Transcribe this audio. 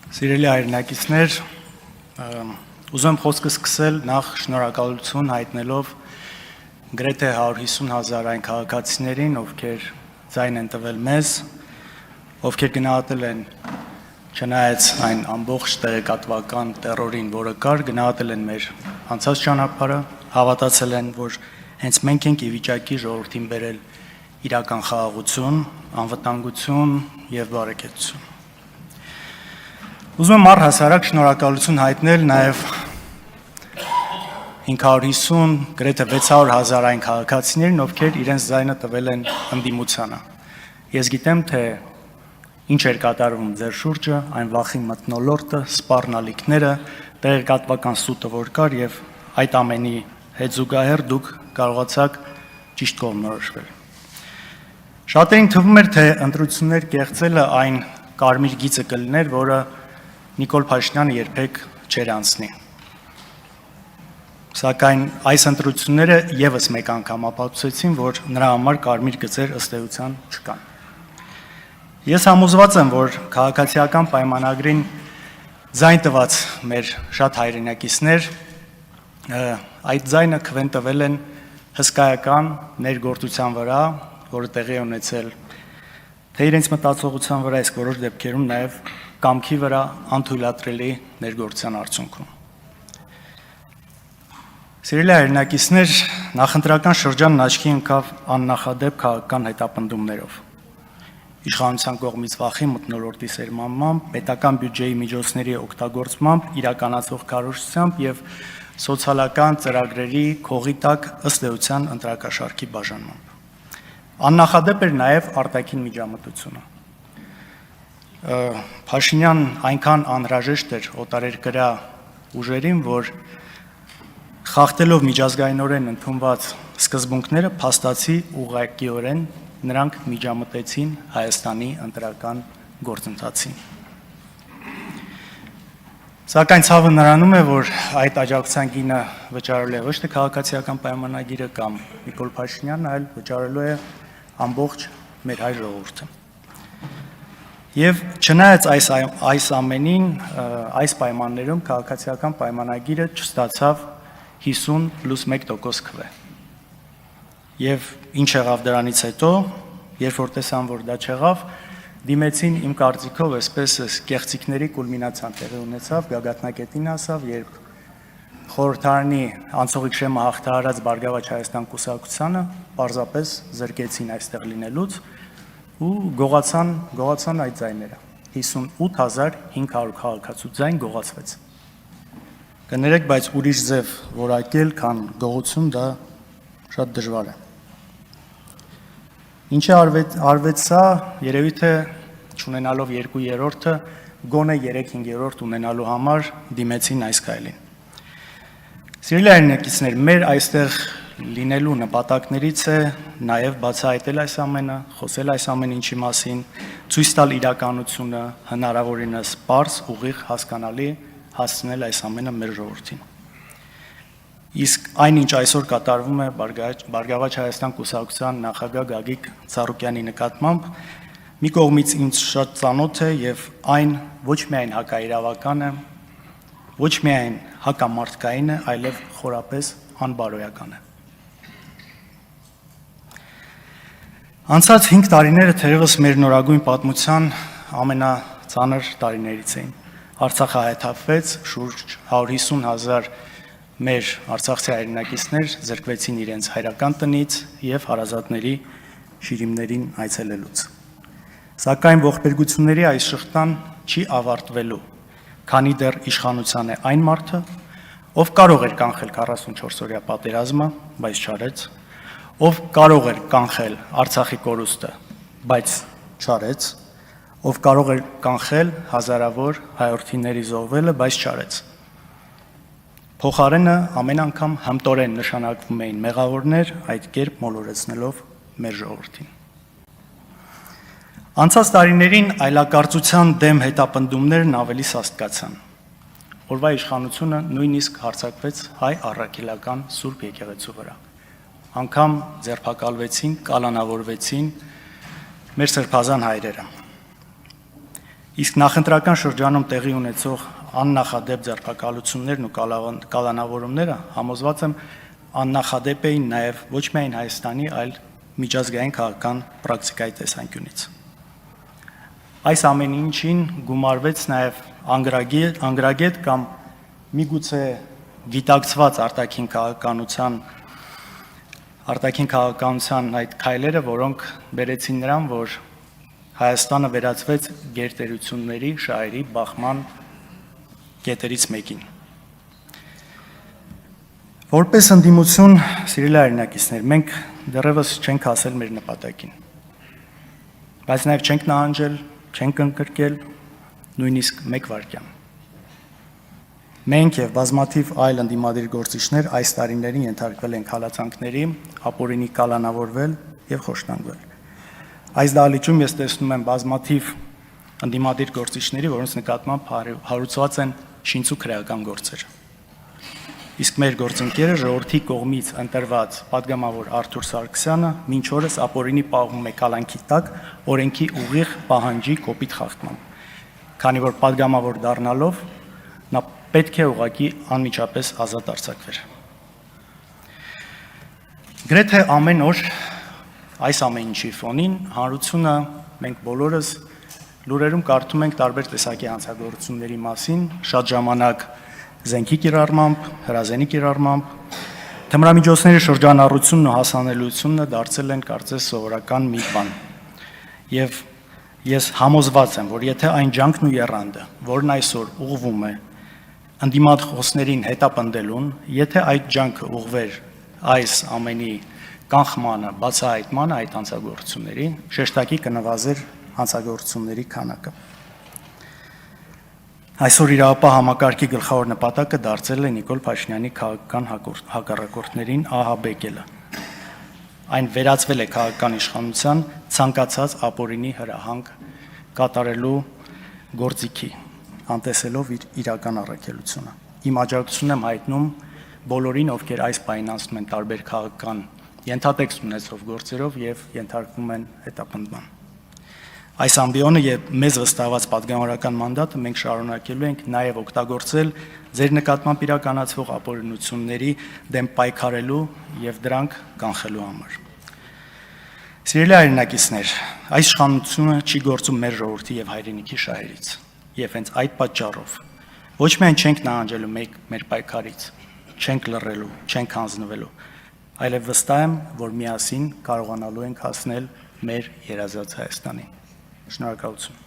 Սիրելի հայրենակիցներ, ուզում եմ խոսքը սկսել նախ շնորհակալություն հայտնելով գրեթե 150,000 այն քաղաքացիներին, ովքեր ձայն են տվել մեզ, ովքեր գնահատել են չնայած այն ամբողջ տեղեկատվական տերորին, որը կար, գնահատել են մեր անցած ճանապարհը, հավատացել են, որ հենց մենք ենք ի վիճակի ժողովրդին բերել իրական խաղաղություն, անվտանգություն եւ բարեկեցություն։ Ուզում եմ առհասարակ շնորհակալություն հայտնել նաև 550, գրեթե 600,000 այն քաղաքացիներին, ովքեր իրենց ձայնը տվել են ընդդիմությանը։ Ես գիտեմ, թե ինչ էր կատարվում ձեր շուրջը, այն վախի մթնոլորտը, սպառնալիքները, տեղեկատվական սուտը, որ կար, եւ այդ ամենի հետ զուգահեռ դուք կարողացաք ճիշտ կողմնորոշվել։ Շատերին թվում էր, թե ընտրություններ կեղծելը այն կարմիր գիծը կլիներ, որը Նիկոլ Փաշինյանը երբեք չէր անցնի։ Սակայն այս ընտրությունները եւս մեկ անգամ ապացուցեցին, որ նրա համար կարմիր գծեր ըստ էության չկան։ Ես համոզված եմ, որ քաղաքացիական պայմանագրին ձայն տված մեր շատ հայրենակիցներ այդ ձայնը քվեն տվել են հսկայական ներգործության վրա, որը տեղի ունեցել թե իրենց մտածողության վրա, իսկ որոշ դեպքերում նաև կամքի վրա անթույլատրելի ներգործության արդյունքում։ Սիրելի հայրենակիցներ, նախընտրական շրջանն աչքի ընկավ աննախադեպ քաղաքական հետապնդումներով։ Իշխանության կողմից վախի մթնոլորտի սերմանմամբ, պետական բյուջեի միջոցների օգտագործմամբ, իրականացող քարոզությամբ եւ սոցիալական ծրագրերի քողի տակ ըստ էության ընտրակաշարքի բաժանմամբ։ Աննախադեպ էր նաև արտաքին միջամտությունը։ Փաշինյան այնքան անհրաժեշտ էր օտարերկրյա ուժերին, որ խախտելով միջազգայինորեն ընդունված սկզբունքները փաստացի ուղղակիորեն նրանք միջամտեցին Հայաստանի ընտրական գործընթացին։ Սակայն ցավը նրանում է, որ այդ աջակցության գինը վճարելու է ոչ թե քաղաքացիական պայմանագիրը կամ Նիկոլ Փաշինյանն, այլ վճարելու է ամբողջ մեր հայ ժողովուրդը։ Եվ չնայած այս ամենին, այս պայմաններում քաղաքացիական պայմանագիրը չստացավ 50+1% քվե։ Եվ ինչ եղավ դրանից հետո, երբ որ տեսան, որ դա չեղավ, դիմեցին իմ կարծիքով այսպես կեղծիքների կուլմինացիան տեղի ունեցավ, գագաթնակետին ասավ, երբ խորհրդարանի անցողիկ շեմը հաղթահարած Բարգավաճ Հայաստան կուսակցությանը պարզապես զրկեցին այստեղ լինելուց ու գողացան այդ ձայները։ 58,500 քաղաքացու ձայն գողացվեց։ Կներեք, բայց ուրիշ ձև որակել, քան գողություն, դա շատ դժվար է։ Ինչ է արվեց սա, երևի թե չունենալով 2/3-ը, գոնե 3/5 ունենալու համար դիմեցին այս քայլին։ Սիրելի հայրենակիցներ, մեր այստեղ լինելու նպատակներից է նաև բացահայտել այս ամենը, խոսել այս ամեն ինչի մասին, ցույց տալ իրականությունը, հնարավորինս պարզ, ուղիղ, հասկանալի, հասցնել այս ամենը մեր ժողովրդին։ Իսկ այնինչ այսօր կատարվում է Բարգավաճ Հայաստան կուսակցության նախագահ Գագիկ Ծառուկյանի նկատմամբ, մի կողմից ինձ շատ ծանոթ է եւ այն ոչ միայն հակաիրավական է, ոչ միայն հակամարտկային է, այլև խորապես անբարոյական է։ Անցած 5 տարիները թերևս մեր նորագույն պատմության ամենածանր տարիներից էին։ Արցախը հայթափվեց, շուրջ 150,000 մեր արցախցի հայրենակիցներ զրկվեցին իրենց հայրական տնից եւ հարազատների շիրիմներին այցելելուց։ Սակայն ողբերգությունների այս շղթան չի ավարտվելու, քանի դեռ իշխանության է այն մարդը, ով կարող էր կանխել 44-օրյա պատերազմը, բայց չարեց, ով կարող էր կանխել Արցախի կորուստը, բայց չարեց, ով կարող էր կանխել հազարավոր հայրենիների զոհվելը, բայց չարեց։ Փոխարենը ամեն անգամ հմտորեն նշանակվում էին մեղավորներ, այդ կերպ մոլորեցնելով մեր ժողովրդին։ Անցած տարիներին այլակարծության դեմ հետապնդումներն ավելի սաստկացան։ Օրվա իշխանությունը նույնիսկ հարձակվեց հայ առաքելական Սուրբ եկեղեցու վրա։ Անգամ ձերբակալվեցին, կալանավորվեցին մեր սրբազան հայրերը։ Իսկ նախընտրական շրջանում տեղի ունեցող աննախադեպ ձերբակալություններն ու կալանավորումները համոզված եմ աննախադեպ էին նաև ոչ միայն Հայաստանի, այլ միջազգային քաղաքական պրակտիկայի տեսանկյունից։ Այս ամեն ինչին գումարվեց նաև անգրագետ կամ միգուցե գիտակցված արտաքին քաղաքականության այդ քայլերը, որոնք բերեցին նրան, որ Հայաստանը վերածվեց գերտերությունների շահերի բախման կետերից մեկին։ Որպես ընդդիմություն, սիրելի հայրենակիցներ, մենք դեռևս չենք հասել մեր նպատակին, բայց նաև չենք նահանջել, չենք ընկրկել նույնիսկ մեկ վայրկյան։ Մենք եւ բազմաթիվ այլ ընդդիմադիր գործիչներ այս տարիներին ենթարկվել ենք հալածանքների, ապօրինի կալանավորվել եւ խոշտանգվել։ Այս դահլիճում ես տեսնում եմ բազմաթիվ ընդդիմադիր գործիչների, որոնց նկատմամբ հարուցված են շինծու քրեական գործեր։ Իսկ մեր գործընկերը ժողովրդի կողմից ընտրված պատգամավոր Արթուր Սարգսյանը մինչ օրս ապօրինի պահում է կալանքի տակ օրենքի ուղիղ պահանջի կոպիտ խախտմամբ, քանի որ պատգամավոր դառնալով նա պետք է ուղղակի անմիջապես ազատ արձակվեր։ Գրեթե ամեն օր այս ամեն ինչի ֆոնին հանրությունը մենք բոլորս լուրերում կարդում ենք տարբեր տեսակի հանցագործությունների մասին, շատ ժամանակ զենքի կիրառմամբ, հրազենի կիրառմամբ, թմրամիջոցների շրջանառությունն ու հասանելիությունը դարձել են կարծես սովորական մի բան։ Եվ ես համոզված եմ, որ եթե այն ջանքն ու եռանդը, որն այսօր ուղղվում է ընդդիմադիր հետապնդելուն, եթե այդ ջանքը ուղղվեր այս ամենի կանխմանը, բացահայտմանը այդ հանցագործությունների, շեշտակի կնվազեր հանցագործությունների քանակը։ Այսօր իրավապահ համակարգի գլխավոր նպատակը դարձել է Նիկոլ Փաշինյանի քաղաքական հակառակորդներին ահաբեկելը։ Այն վերածվել է քաղաքական իշխանության ցանկացած ապօրինի հրահանգ կատարելու գործիքի, անտեսելով իր իրական առաքելությունը։ Իմ աջակցությունն եմ հայտնում բոլորին, ովքեր այս պահին անցնում են տարբեր քաղաքական ենթատեքստ ունեցող գործերով եւ ենթարկվում են հետապնդման։ Այս ամբիոնը եւ մեզ վստահված պատգամավորական մանդատը մենք շարունակելու ենք նաեւ օգտագործել ձեր նկատմամբ իրականացվող ապօրինությունների դեմ պայքարելու եւ դրանք կանխելու համար։ Սիրելի հայրենակիցներ, այս իշխանությունը չի գործում մեր ժողովրդի եւ հայրենիքի շահերից եւ հենց այդ պատճառով ոչ միայն չենք նահանջելու մեր պայքարից, չենք լռելու, չենք հանձնվելու, այլև վստահ եմ, որ միասին կարողանալու ենք հասնել մեր երազած Հայաստանին։ Շնորհակալություն։